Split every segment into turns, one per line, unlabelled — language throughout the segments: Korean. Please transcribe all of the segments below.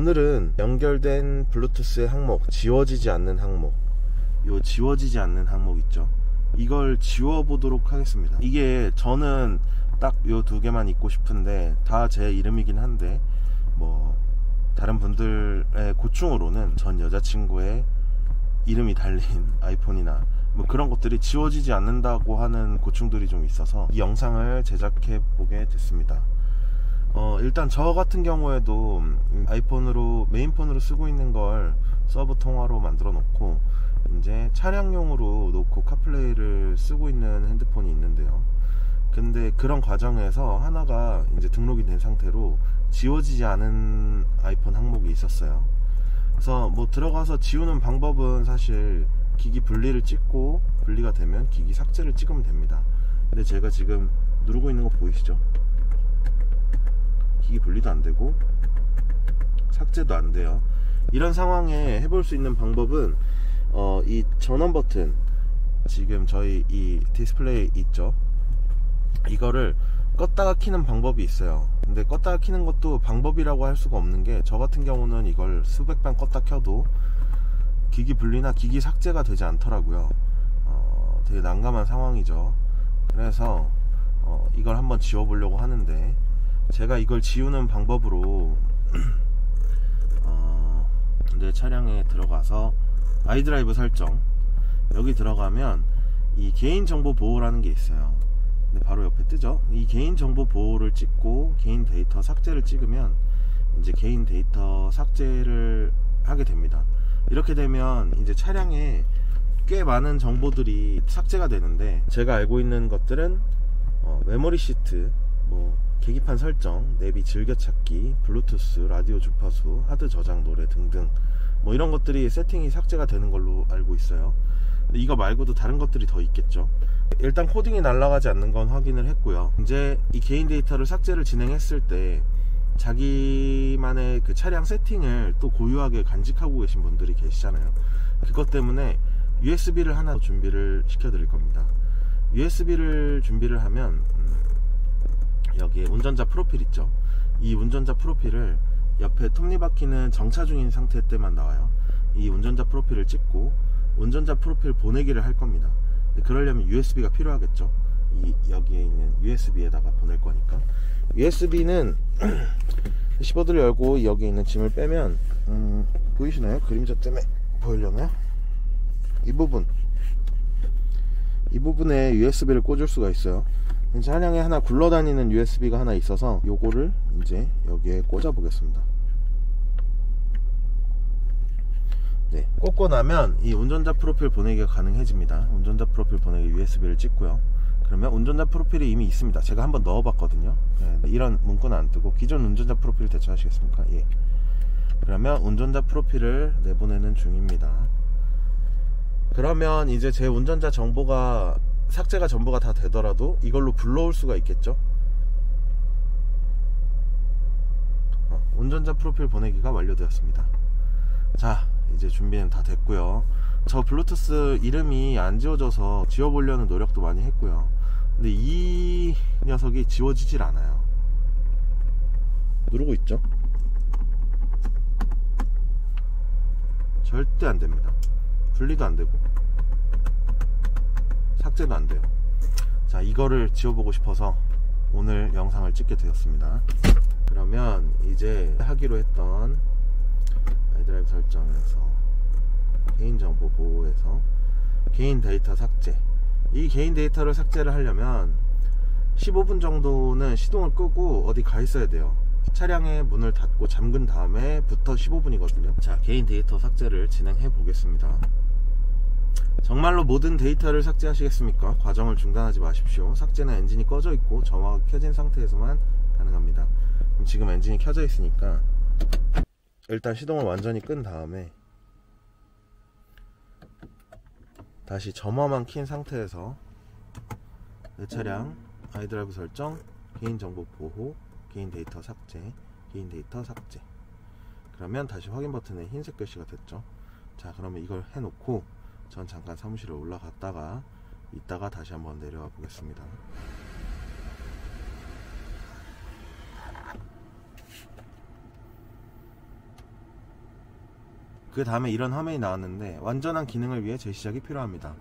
오늘은 연결된 블루투스의 항목, 지워지지 않는 항목, 요 지워지지 않는 항목 있죠, 이걸 지워보도록 하겠습니다. 이게 저는 딱 요 두 개만 있고 싶은데 다 제 이름이긴 한데 뭐 다른 분들의 고충으로는 전 여자친구의 이름이 달린 아이폰이나 뭐 그런 것들이 지워지지 않는다고 하는 고충들이 좀 있어서 이 영상을 제작해 보게 됐습니다. 일단 저 같은 경우에도 아이폰으로 메인폰으로 쓰고 있는 걸 서브 통화로 만들어 놓고 이제 차량용으로 놓고 카플레이를 쓰고 있는 핸드폰이 있는데요, 근데 그런 과정에서 하나가 이제 등록이 된 상태로 지워지지 않은 아이폰 항목이 있었어요. 그래서 뭐 들어가서 지우는 방법은 사실 기기 분리를 찍고, 분리가 되면 기기 삭제를 찍으면 됩니다. 근데 제가 지금 누르고 있는 거 보이시죠? 기기 분리도 안 되고 삭제도 안 돼요. 이런 상황에 해볼 수 있는 방법은 이 전원 버튼, 지금 저희 이 디스플레이 있죠, 이거를 껐다가 키는 방법이 있어요. 근데 껐다가 키는 것도 방법이라고 할 수가 없는 게, 저 같은 경우는 이걸 수백 번 껐다 켜도 기기 분리나 기기 삭제가 되지 않더라고요. 되게 난감한 상황이죠. 그래서 이걸 한번 지워보려고 하는데, 제가 이걸 지우는 방법으로 내 차량에 들어가서 아이드라이브 설정, 여기 들어가면 이 개인정보 보호라는 게 있어요. 근데 바로 옆에 뜨죠. 이 개인정보 보호를 찍고 개인 데이터 삭제를 찍으면 이제 개인 데이터 삭제를 하게 됩니다. 이렇게 되면 이제 차량에 꽤 많은 정보들이 삭제가 되는데, 제가 알고 있는 것들은 메모리 시트, 뭐 계기판 설정, 내비 즐겨찾기, 블루투스, 라디오 주파수, 하드 저장 노래 등등 뭐 이런 것들이 세팅이 삭제가 되는 걸로 알고 있어요. 근데 이거 말고도 다른 것들이 더 있겠죠. 일단 코딩이 날아가지 않는 건 확인을 했고요. 이제 이 개인 데이터를 삭제를 진행했을 때 자기만의 그 차량 세팅을 또 고유하게 간직하고 계신 분들이 계시잖아요. 그것 때문에 USB를 하나 준비를 시켜 드릴 겁니다. USB를 준비를 하면 여기에 운전자 프로필 있죠, 이 운전자 프로필을 옆에 톱니바퀴는 정차 중인 상태 때만 나와요. 이 운전자 프로필을 찍고 운전자 프로필 보내기를 할 겁니다. 근데 그러려면 USB가 필요하겠죠. 여기에 있는 USB에다가 보낼 거니까, USB는 시보드를 열고 여기 있는 짐을 빼면 보이시나요? 그림자 때문에 보이려나요? 이 부분에 USB를 꽂을 수가 있어요. 차량에 하나 굴러다니는 USB가 하나 있어서 요거를 이제 여기에 꽂아 보겠습니다. 네, 꽂고 나면 이 운전자 프로필 보내기가 가능해집니다. 운전자 프로필 보내기 USB를 찍고요. 그러면 운전자 프로필이 이미 있습니다. 제가 한번 넣어봤거든요. 네, 이런 문구는 안 뜨고 기존 운전자 프로필 대처하시겠습니까? 예. 그러면 운전자 프로필을 내보내는 중입니다. 그러면 이제 제 운전자 정보가 삭제가 전부가 다 되더라도 이걸로 불러올 수가 있겠죠. 운전자 프로필 보내기가 완료되었습니다. 자, 이제 준비는 다 됐고요. 저 블루투스 이름이 안 지워져서 지워보려는 노력도 많이 했고요. 근데 이 녀석이 지워지질 않아요. 누르고 있죠? 절대 안 됩니다. 분리도 안 되고 삭제도 안 돼요. 자, 이거를 지워보고 싶어서 오늘 영상을 찍게 되었습니다. 그러면 이제 하기로 했던 아이드라이브 설정에서 개인정보 보호에서 개인 데이터 삭제, 이 개인 데이터를 삭제를 하려면 15분 정도는 시동을 끄고 어디 가 있어야 돼요. 차량의 문을 닫고 잠근 다음에 부터 15분이거든요 자, 개인 데이터 삭제를 진행해 보겠습니다. 정말로 모든 데이터를 삭제하시겠습니까? 과정을 중단하지 마십시오. 삭제는 엔진이 꺼져 있고 점화가 켜진 상태에서만 가능합니다. 그럼 지금 엔진이 켜져 있으니까 일단 시동을 완전히 끈 다음에 다시 점화만 킨 상태에서 내 차량 아이드라이브 설정, 개인정보 보호, 개인 데이터 삭제, 개인 데이터 삭제. 그러면 다시 확인 버튼에 흰색 글씨가 됐죠. 자, 그러면 이걸 해놓고 전 잠깐 사무실에 올라갔다가 이따가 다시 한번 내려와 보겠습니다. 그 다음에 이런 화면이 나왔는데 완전한 기능을 위해 재시작이 필요합니다.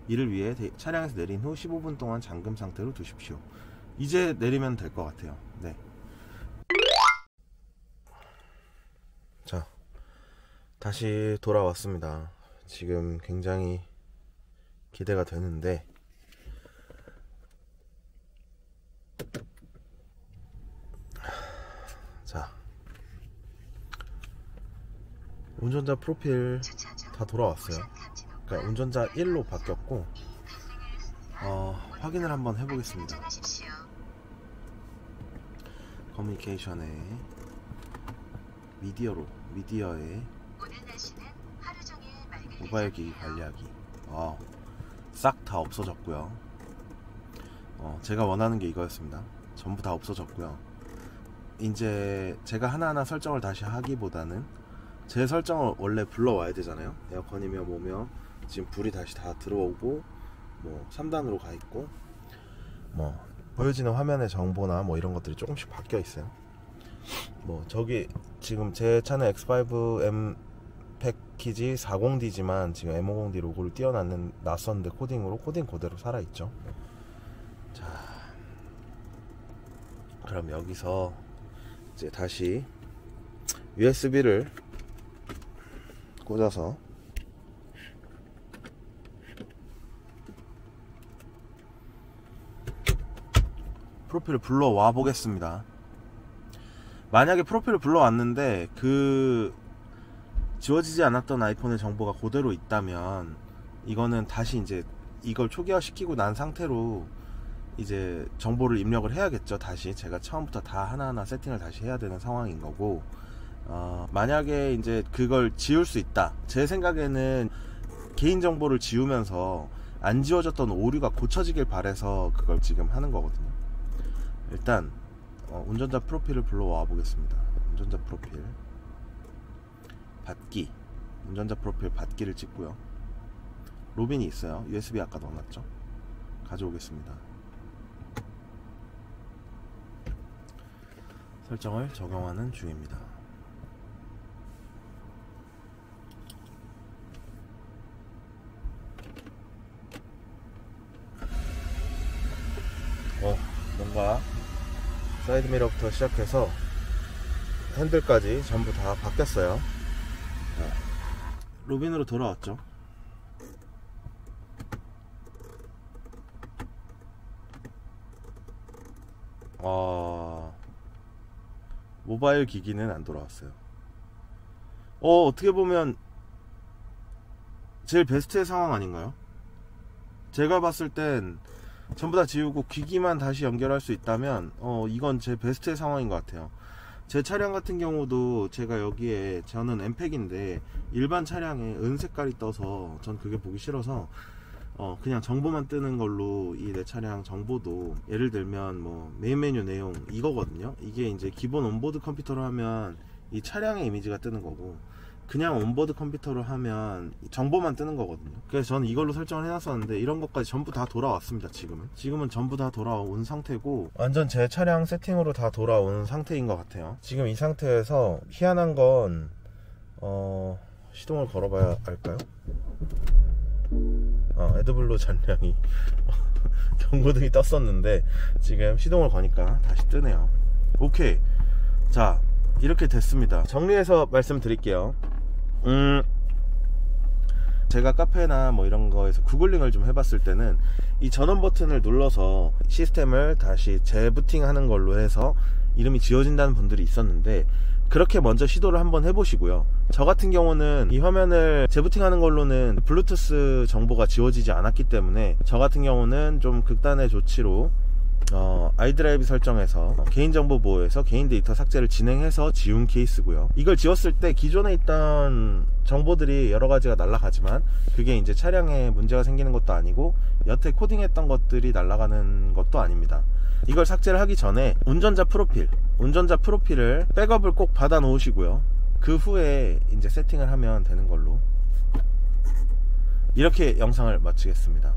이를 위해 차량에서 내린 후 15분 동안 잠금 상태로 두십시오. 이제 내리면 될 것 같아요. 네. 자, 다시 돌아왔습니다. 지금 굉장히 기대가 되는데, 자, 운전자 프로필 다 돌아왔어요. 그러니까 운전자 1로 바뀌었고, 확인을 한번 해보겠습니다. 커뮤니케이션에 미디어에 모바일 기기 관리하기, 싹 다 없어졌고요. 제가 원하는 게 이거였습니다. 전부 다 없어졌고요. 이제 제가 하나하나 설정을 다시 하기보다는 제 설정을 원래 불러와야 되잖아요. 에어컨이며 뭐며 지금 불이 다시 다 들어오고, 뭐 3단으로 가 있고, 뭐 보여지는 화면의 정보나 뭐 이런 것들이 조금씩 바뀌어 있어요. 뭐 저기 지금 제 차는 X5M 패키지 40D지만 지금 M50D 로고를 띄워놨는데 코딩으로 코딩 그대로 살아있죠. 자, 그럼 여기서 이제 다시 USB를 꽂아서 프로필을 불러와 보겠습니다. 만약에 프로필을 불러왔는데 지워지지 않았던 아이폰의 정보가 그대로 있다면, 이거는 다시 이제 이걸 초기화시키고 난 상태로 이제 정보를 입력을 해야겠죠. 다시 제가 처음부터 다 하나하나 세팅을 다시 해야 되는 상황인 거고, 만약에 이제 그걸 지울 수 있다, 제 생각에는 개인정보를 지우면서 안 지워졌던 오류가 고쳐지길 바래서 그걸 지금 하는 거거든요. 일단 운전자 프로필을 불러와 보겠습니다. 운전자 프로필 받기, 운전자 프로필 받기를 찍고요. 로빈이 있어요. USB 아까 넣어놨죠. 가져오겠습니다. 설정을 적용하는 중입니다. 뭔가 사이드미러부터 시작해서 핸들까지 전부 다 바뀌었어요. 로빈으로 돌아왔죠. 모바일 기기는 안 돌아왔어요. 어떻게 보면 제일 베스트의 상황 아닌가요? 제가 봤을 땐 전부 다 지우고 기기만 다시 연결할 수 있다면 이건 제 베스트의 상황인 것 같아요. 제 차량 같은 경우도 제가 여기에, 저는 M팩인데 일반 차량에 은색깔이 떠서 전 그게 보기 싫어서 그냥 정보만 뜨는 걸로 이 내 차량 정보도, 예를 들면 뭐 메인 메뉴 내용 이거거든요. 이게 이제 기본 온보드 컴퓨터로 하면 이 차량의 이미지가 뜨는 거고, 그냥 온보드 컴퓨터로 하면 정보만 뜨는 거거든요. 그래서 저는 이걸로 설정을 해놨었는데 이런 것까지 전부 다 돌아왔습니다. 지금은 전부 다 돌아온 상태고, 완전 제 차량 세팅으로 다 돌아온 상태인 것 같아요. 지금 이 상태에서 희한한 건 시동을 걸어봐야 할까요? 에드블루 잔량이 경고등이 떴었는데 지금 시동을 거니까 다시 뜨네요. 오케이, 자 이렇게 됐습니다. 정리해서 말씀드릴게요. 제가 카페나 뭐 이런 거에서 구글링을 좀 해봤을 때는 이 전원 버튼을 눌러서 시스템을 다시 재부팅 하는 걸로 해서 이름이 지워진다는 분들이 있었는데, 그렇게 먼저 시도를 한번 해보시고요. 저 같은 경우는 이 화면을 재부팅하는 걸로는 블루투스 정보가 지워지지 않았기 때문에 저 같은 경우는 좀 극단의 조치로 아이드라이브 설정에서 개인정보 보호에서 개인 데이터 삭제를 진행해서 지운 케이스고요. 이걸 지웠을 때 기존에 있던 정보들이 여러가지가 날아가지만 그게 이제 차량에 문제가 생기는 것도 아니고 여태 코딩했던 것들이 날아가는 것도 아닙니다. 이걸 삭제를 하기 전에 운전자 프로필을 백업을 꼭 받아 놓으시고요. 그 후에 이제 세팅을 하면 되는 걸로. 이렇게 영상을 마치겠습니다.